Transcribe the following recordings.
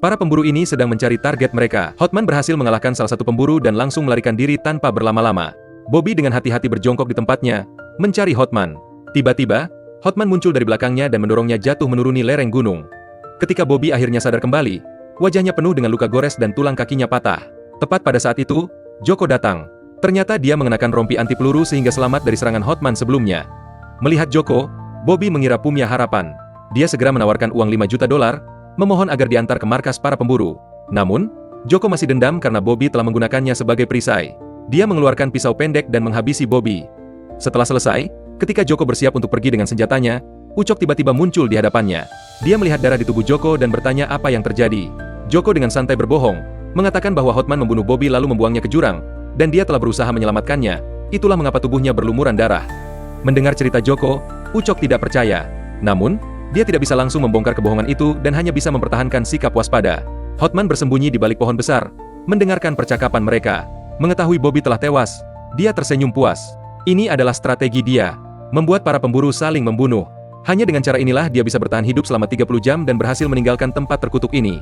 Para pemburu ini sedang mencari target mereka. Hotman berhasil mengalahkan salah satu pemburu dan langsung melarikan diri tanpa berlama-lama. Bobby dengan hati-hati berjongkok di tempatnya, mencari Hotman. Tiba-tiba, Hotman muncul dari belakangnya dan mendorongnya jatuh menuruni lereng gunung. Ketika Bobby akhirnya sadar kembali, wajahnya penuh dengan luka gores dan tulang kakinya patah. Tepat pada saat itu, Joko datang. Ternyata dia mengenakan rompi anti peluru sehingga selamat dari serangan Hotman sebelumnya. Melihat Joko, Bobby mengira punya harapan. Dia segera menawarkan uang $5 juta, memohon agar diantar ke markas para pemburu. Namun, Joko masih dendam karena Bobby telah menggunakannya sebagai perisai. Dia mengeluarkan pisau pendek dan menghabisi Bobby. Setelah selesai, ketika Joko bersiap untuk pergi dengan senjatanya, Ucok tiba-tiba muncul di hadapannya. Dia melihat darah di tubuh Joko dan bertanya apa yang terjadi. Joko dengan santai berbohong, mengatakan bahwa Hotman membunuh Bobby lalu membuangnya ke jurang, dan dia telah berusaha menyelamatkannya. Itulah mengapa tubuhnya berlumuran darah. Mendengar cerita Joko, Ucok tidak percaya. Namun, dia tidak bisa langsung membongkar kebohongan itu dan hanya bisa mempertahankan sikap waspada. Hotman bersembunyi di balik pohon besar, mendengarkan percakapan mereka. Mengetahui Bobby telah tewas, dia tersenyum puas. Ini adalah strategi dia, membuat para pemburu saling membunuh. Hanya dengan cara inilah dia bisa bertahan hidup selama 30 jam dan berhasil meninggalkan tempat terkutuk ini.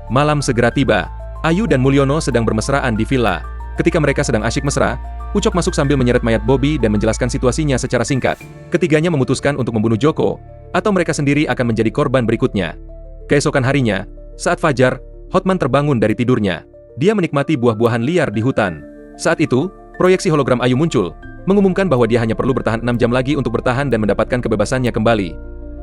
Malam segera tiba. Ayu dan Mulyono sedang bermesraan di villa. Ketika mereka sedang asyik mesra, Ucok masuk sambil menyeret mayat Bobby dan menjelaskan situasinya secara singkat. Ketiganya memutuskan untuk membunuh Joko, atau mereka sendiri akan menjadi korban berikutnya. Keesokan harinya, saat fajar, Hotman terbangun dari tidurnya. Dia menikmati buah-buahan liar di hutan. Saat itu, proyeksi hologram Ayu muncul, mengumumkan bahwa dia hanya perlu bertahan 6 jam lagi untuk bertahan dan mendapatkan kebebasannya kembali.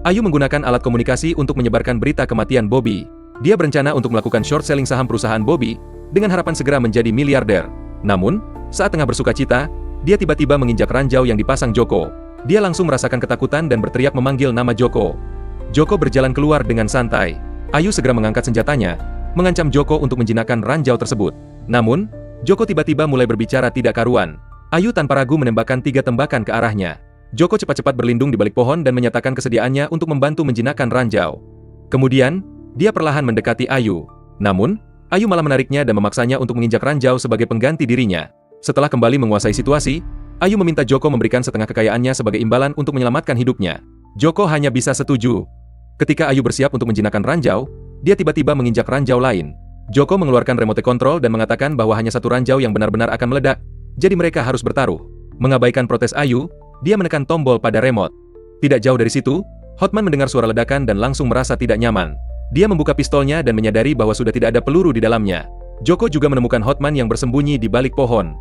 Ayu menggunakan alat komunikasi untuk menyebarkan berita kematian Bobby. Dia berencana untuk melakukan short selling saham perusahaan Bobby, dengan harapan segera menjadi miliarder. Namun, saat tengah bersukacita, dia tiba-tiba menginjak ranjau yang dipasang Joko. Dia langsung merasakan ketakutan dan berteriak memanggil nama Joko. Joko berjalan keluar dengan santai. Ayu segera mengangkat senjatanya, mengancam Joko untuk menjinakkan ranjau tersebut. Namun, Joko tiba-tiba mulai berbicara tidak karuan. Ayu tanpa ragu menembakkan 3 tembakan ke arahnya. Joko cepat-cepat berlindung di balik pohon dan menyatakan kesediaannya untuk membantu menjinakkan ranjau. Kemudian, dia perlahan mendekati Ayu. Namun, Ayu malah menariknya dan memaksanya untuk menginjak ranjau sebagai pengganti dirinya. Setelah kembali menguasai situasi, Ayu meminta Joko memberikan setengah kekayaannya sebagai imbalan untuk menyelamatkan hidupnya. Joko hanya bisa setuju. Ketika Ayu bersiap untuk menjinakkan ranjau, dia tiba-tiba menginjak ranjau lain. Joko mengeluarkan remote control dan mengatakan bahwa hanya satu ranjau yang benar-benar akan meledak, jadi mereka harus bertaruh. Mengabaikan protes Ayu, dia menekan tombol pada remote. Tidak jauh dari situ, Hotman mendengar suara ledakan dan langsung merasa tidak nyaman. Dia membuka pistolnya dan menyadari bahwa sudah tidak ada peluru di dalamnya. Joko juga menemukan Hotman yang bersembunyi di balik pohon.